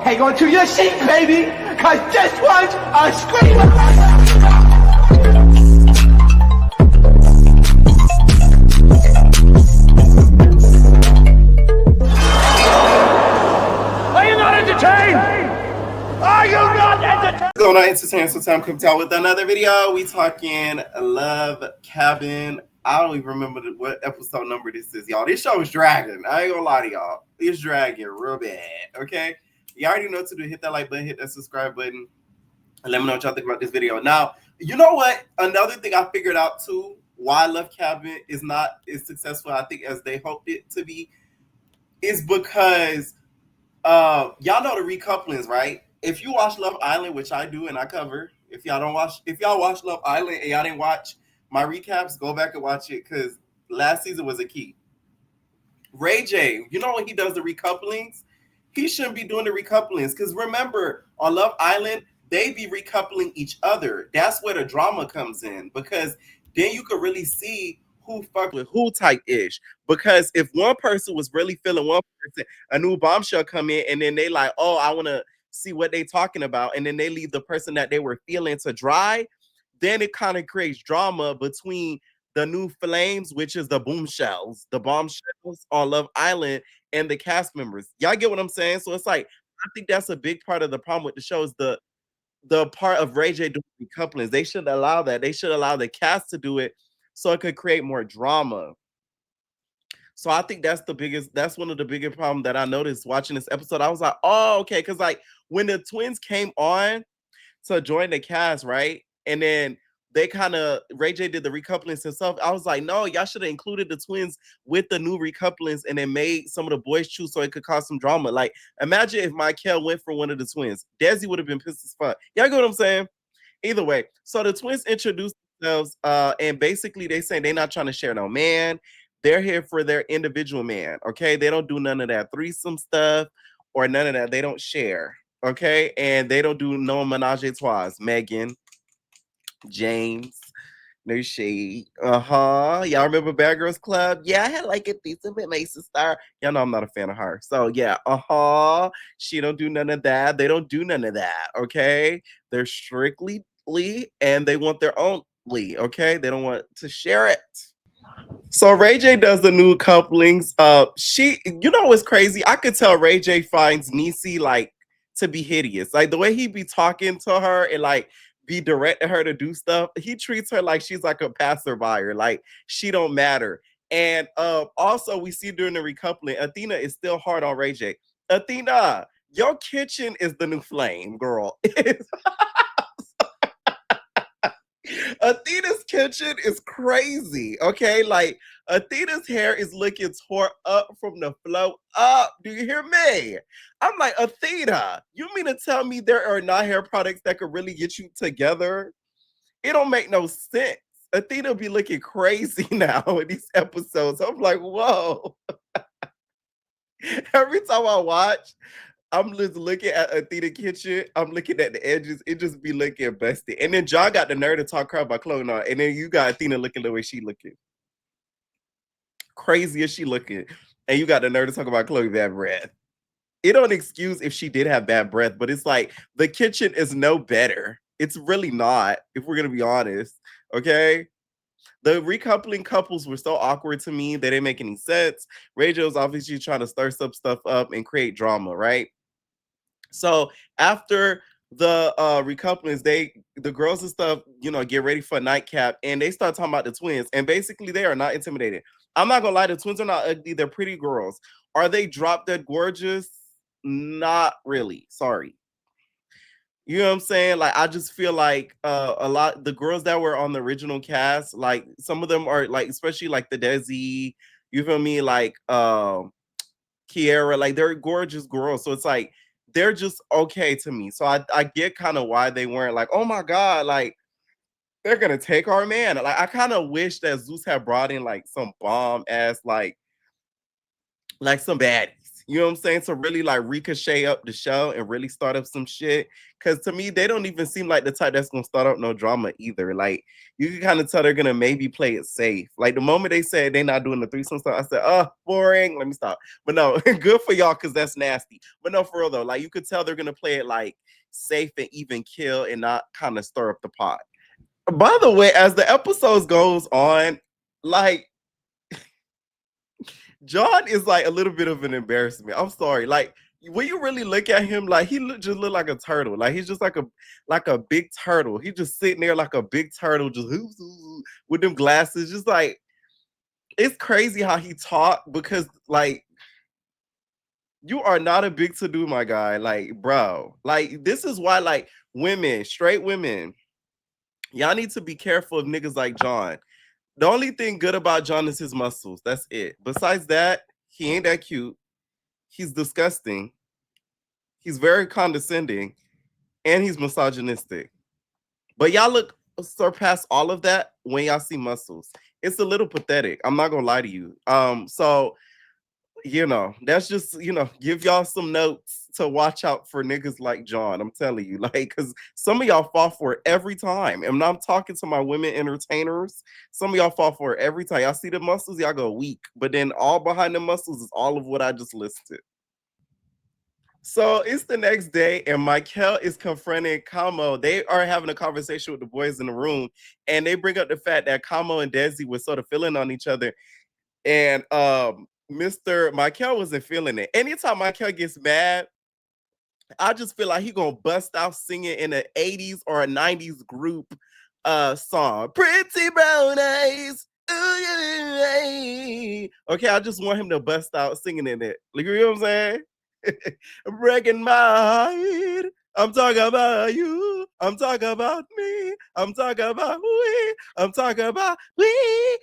hang on to your seat, baby, cause this one's a screamer. Are you not entertained? Are you not entertained? What's going on, entertainment? So time comes out with another video. We talking Love Cabin. I don't even remember what episode number this is, y'all. This show is dragging. I ain't gonna lie to y'all. It's dragging real bad. Okay, you already know what to do. Hit that like button, hit that subscribe button, and let me know what y'all think about this video. Now, you know what? Another thing I figured out too, why Love Cabin is not as successful, I think, as they hoped it to be, is because y'all know the recouplings, right? If you watch Love Island, which I do and I cover, if y'all watch Love Island and y'all didn't watch my recaps, go back and watch it because last season was a key. Ray J, you know when he does the recouplings, he shouldn't be doing the recouplings because remember on Love Island, they be recoupling each other. That's where the drama comes in because then you could really see who fuck with who type ish. Because if one person was really feeling one person, a new bombshell come in and then they like, oh, I want to see what they talking about, and then they leave the person that they were feeling to dry, then it kind of creates drama between the new flames, which is the bombshells on Love Island, and the cast members. Y'all get what I'm saying? So it's like, I think that's a big part of the problem with the show is the part of Ray J doing recouplings. They should allow that. They should allow the cast to do it so it could create more drama. So I think that's one of the bigger problems that I noticed watching this episode. I was like, oh, okay. Cause like when the twins came on to join the cast, right? And then they Ray J did the recouplings himself. I was like, no, y'all should have included the twins with the new recouplings and then made some of the boys choose so it could cause some drama. Like, imagine if Michael went for one of the twins. Desi would have been pissed as fuck. Y'all get what I'm saying? Either way. So the twins introduced themselves, and basically they say they're not trying to share no man. They're here for their individual man. Okay. They don't do none of that threesome stuff or none of that. They don't share. Okay. And they don't do no menage a trois. Megan, James, no shade. Y'all remember Bad Girls Club? Yeah, I had like a decent bit Mason Star. Y'all know I'm not a fan of her. So yeah, she don't do none of that. They don't do none of that. Okay. They're strictly and they want their own okay. They don't want to share it. So Ray J does the new couplings. You know what's crazy? I could tell Ray J finds Niecy like to be hideous. Like the way he be talking to her and like be directing her to do stuff. He treats her like she's like a passerby, like she don't matter. And also we see during the recoupling, Athena is still hard on Ray J. Athena, your kitchen is the new flame, girl. Athena's kitchen is crazy. Okay, like Athena's hair is looking tore up from the flow up. Do you hear me? I'm like, Athena, you mean to tell me there are not hair products that could really get you together? It don't make no sense. Athena be looking crazy now in these episodes. I'm like, whoa. Every time I watch, I'm just looking at Athena kitchen. I'm looking at the edges. It just be looking busted. And then John got the nerve to talk crap about Chloe on. And then you got Athena looking the way she looking. Crazy as she looking. And you got the nerve to talk about Chloe bad breath. It don't excuse if she did have bad breath, but it's like the kitchen is no better. It's really not, if we're going to be honest. Okay? The recoupling couples were so awkward to me. They didn't make any sense. Ray J was obviously trying to stir some stuff up and create drama, right? So after the recouplings, the girls and stuff, get ready for a nightcap, and they start talking about the twins. And basically, they are not intimidated. I'm not gonna lie, the twins are not ugly. They're pretty girls. Are they drop dead gorgeous? Not really. Sorry. You know what I'm saying? Like, I just feel like a lot the girls that were on the original cast, like some of them are like, especially like the Desi, you feel me? Like Kiara, like they're gorgeous girls. So it's like they're just okay to me. So I get kind of why they weren't like, oh my God, like they're gonna take our man. Like I kind of wish that Zeus had brought in like some bomb ass like some baddies. You know what I'm saying? To really like ricochet up the show and really start up some shit. Cause to me, they don't even seem like the type that's gonna start up no drama either. Like you can kind of tell they're gonna maybe play it safe. Like the moment they said they're not doing the threesome stuff, I said, oh, boring. Let me stop. But no, good for y'all because that's nasty. But no, for real though, like you could tell they're gonna play it like safe and even kill and not kind of stir up the pot. By the way, as the episodes goes on, like John is like a little bit of an embarrassment. I'm sorry. Like when you really look at him, like he just look like a turtle. Like he's just like a big turtle. He just sitting there like a big turtle, just with them glasses. Just like it's crazy how he talk because like you are not a big to do, my guy. Like, bro, like this is why like women, straight women, y'all need to be careful of niggas like John. The only thing good about John is his muscles. That's it. Besides that, he ain't that cute. He's disgusting. He's very condescending, and he's misogynistic. But y'all look surpass all of that when y'all see muscles. It's a little pathetic. I'm not gonna lie to you. So that's just give y'all some notes to watch out for niggas like John. I'm telling you, like, because some of y'all fall for it every time. And I'm talking to my women entertainers. Some of y'all fall for it every time. Y'all see the muscles, y'all go weak. But then all behind the muscles is all of what I just listed. So it's the next day, and Michael is confronting Kamo. They are having a conversation with the boys in the room, and they bring up the fact that Kamo and Desi were sort of feeling on each other. And Mr. Michael wasn't feeling it. Anytime Michael gets mad, I just feel like he gonna bust out singing in an 80s or a 90s group song. Pretty brown eyes. Ooh, yeah. Okay, I just want him to bust out singing in it. Like, you know what I'm saying? Breaking my heart. I'm talking about you. I'm talking about me. I'm talking about we. I'm talking about we.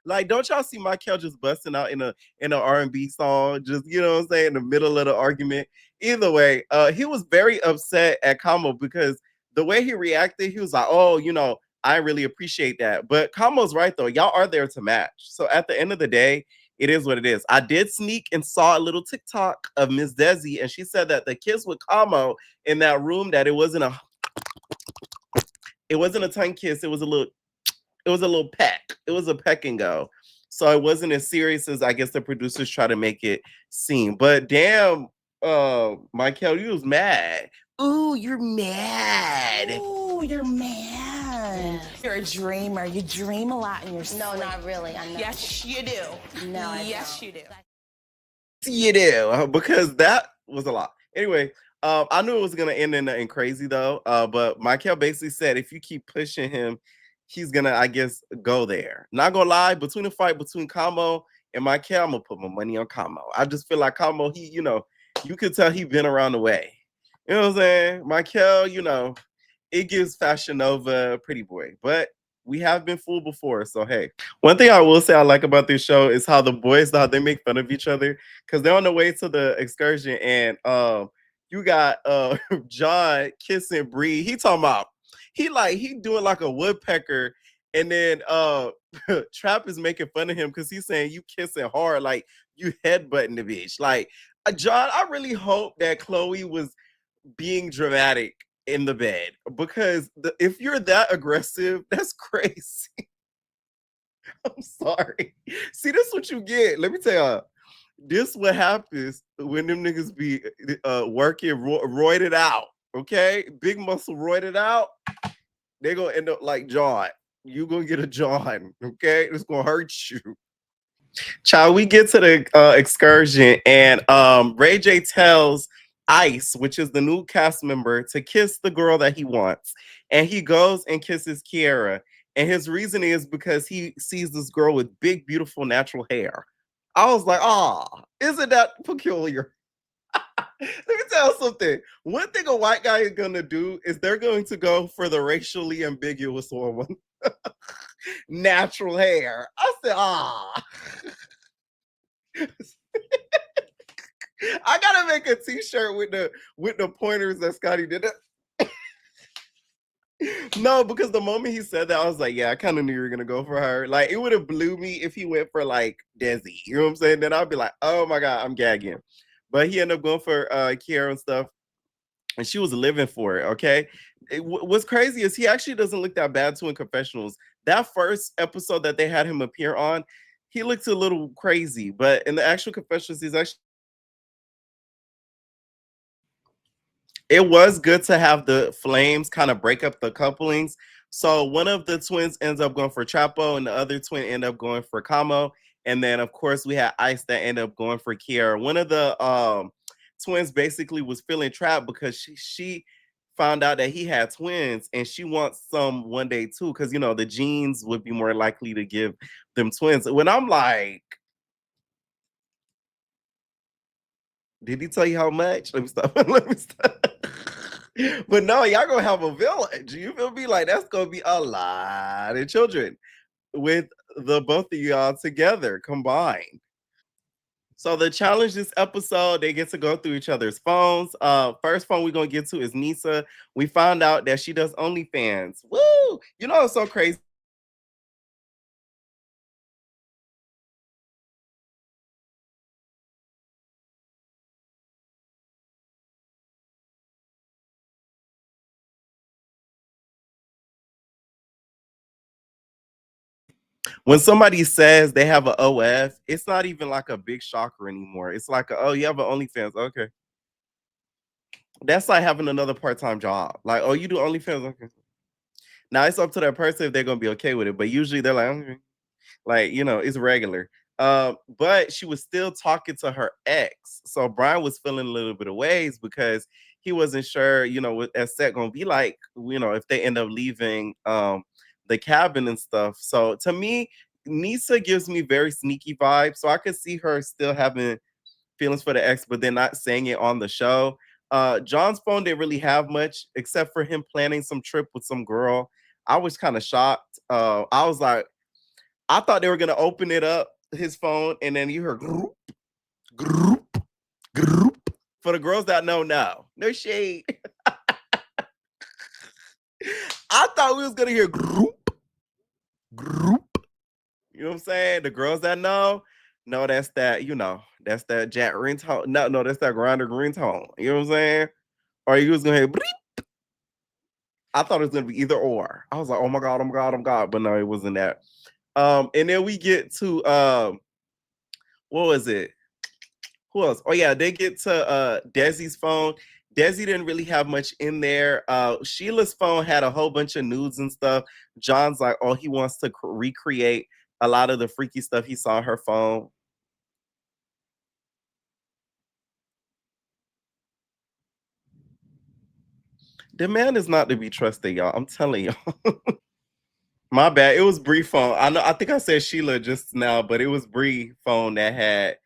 Like, don't y'all see Michael just busting out in an R&B song? Just what I'm saying, in the middle of the argument. Either way, he was very upset at Kamo because the way he reacted, he was like, "Oh, I really appreciate that." But Kamo's right though. Y'all are there to match. So at the end of the day, it is what it is. I did sneak and saw a little TikTok of Miss Desi, and she said that the kiss with Kamo in that room, that it wasn't a tongue kiss. It was a little peck. It was a peck and go. So it wasn't as serious as I guess the producers try to make it seem. But damn, Michael, you was mad. Ooh, you're mad. Ooh, you're mad. Yeah. You're a dreamer. You dream a lot in your sleep. No, not really. I know. Yes, you do. No, I yes, don't. you do. You do, because that was a lot. Anyway, I knew it was gonna end in crazy though. But Michael basically said if you keep pushing him, he's gonna, I guess, go there. Not gonna lie, between the fight between Kamo and Michael, I'm gonna put my money on Kamo. I just feel like Kamo, you could tell he been around the way. You know what I'm saying? Michael, it gives Fashion Nova Pretty Boy, but we have been fooled before. So hey, one thing I will say I like about this show is how the boys, how they make fun of each other because they're on the way to the excursion, and you got John kissing Bree. He talking about he doing like a woodpecker, and then Trap is making fun of him because he's saying you kissing hard, like you headbutting the bitch. Like John, I really hope that Chloe was being dramatic in the bed because if you're that aggressive, that's crazy. I'm sorry. See, this is what you get. Let me tell you. This what happens when them niggas be working roided out. Okay, big muscle roided out. They gonna end up like John. You gonna get a John. Okay, it's gonna hurt you. Child, we get to the excursion, and Ray J tells Ice, which is the new cast member, to kiss the girl that he wants. And he goes and kisses Kiara. And his reason is because he sees this girl with big, beautiful, natural hair. I was like, isn't that peculiar? Let me tell you something. One thing a white guy is going to do is they're going to go for the racially ambiguous one. Natural hair. I said, I gotta make a t-shirt with the pointers that Scotty did. No, because the moment he said that, I was like, yeah, I kind of knew you were gonna go for her. Like, it would have blew me if he went for like Desi. You know what I'm saying? Then I'd be like, oh my god, I'm gagging. But he ended up going for Kiara and stuff, and she was living for it. Okay, what's crazy is he actually doesn't look that bad too in confessionals. That first episode that they had him appear on, he looked a little crazy, but in the actual confessionals, he's actually. It was good to have the flames kind of break up the couplings. So one of the twins ends up going for Chapo, and the other twin end up going for Kamo. And then of course we had Ice that ended up going for Kiara. One of the twins basically was feeling trapped because she found out that he had twins, and she wants some one day too, because you know the genes would be more likely to give them twins. When I'm like, did he tell you how much? Let me stop. Let me stop. But no, y'all gonna have a village. You feel me? Like that's gonna be a lot of children with the both of y'all together combined. So the challenge this episode, they get to go through each other's phones. First phone we're gonna get to is Nisa. We found out that she does OnlyFans. Woo! You know it's so crazy. When somebody says they have an OF, it's not even like a big shocker anymore. It's like, oh, you have an OnlyFans. Okay. That's like having another part-time job. Like, oh, you do OnlyFans. Okay. Now it's up to that person if they're gonna be okay with it. But usually they're like, okay. Like, you know, it's regular. But she was still talking to her ex. So Brian was feeling a little bit of ways because he wasn't sure, you know, what that set gonna be like, you know, if they end up leaving the cabin and stuff. So to me, Nisa gives me very sneaky vibes. So I could see her still having feelings for the ex, but they're not saying it on the show. John's phone didn't really have much except for him planning some trip with some girl. I was kind of shocked. I was like, I thought they were gonna open it up, his phone, and then you heard group, group, group. For the girls that know now, no shade. I thought we was gonna hear group, group. You know what I'm saying? The girls that know, no, that's that, you know, that's that Jack ringtone. No, that's that grinder ringtone. You know what I'm saying? Or you was gonna hear bleep. I thought it was gonna be either or. I was like, oh my god, oh my god, oh my god, but no, it wasn't that. And then we get to what was it? Who else? Oh yeah, they get to Desi's phone. Desi didn't really have much in there. Sheila's phone had a whole bunch of nudes and stuff. John's like, oh, he wants to recreate a lot of the freaky stuff he saw on her phone. The man is not to be trusted, y'all. I'm telling y'all. My bad. It was Bree phone. I know. I think I said Sheila just now, but it was Bree phone that had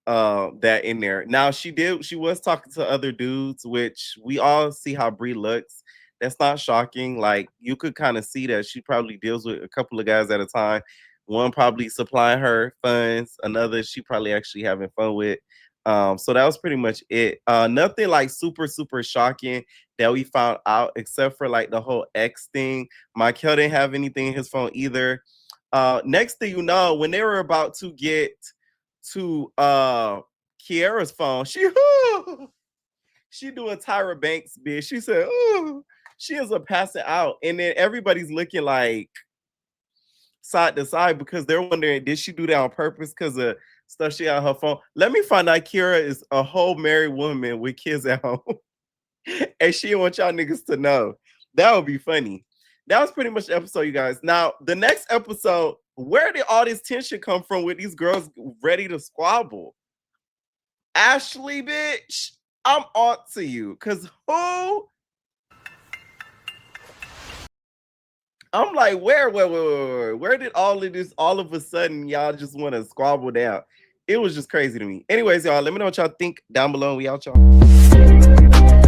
that in there. Now she was talking to other dudes, which we all see how Bree looks. That's not shocking. Like you could kind of see that she probably deals with a couple of guys at a time. One probably supplying her funds, another she probably actually having fun with. So that was pretty much it. Nothing like super, super shocking that we found out, except for like the whole X thing. Michael didn't have anything in his phone either. Next thing you know, when they were about to get to Kiara's phone, she doing Tyra Banks bitch. She said, oh, she is a passing out. And then everybody's looking like side to side because they're wondering, did she do that on purpose because of stuff she had on her phone? Let me find out Kiara is a whole married woman with kids at home. And she didn't want y'all niggas to know. That would be funny. That was pretty much the episode, you guys. Now, the next episode, where did all this tension come from with these girls ready to squabble? Ashley, bitch, I'm on to you. Cause who? I'm like, where did all of this all of a sudden y'all just want to squabble down? It was just crazy to me. Anyways, y'all, let me know what y'all think down below. We out, y'all.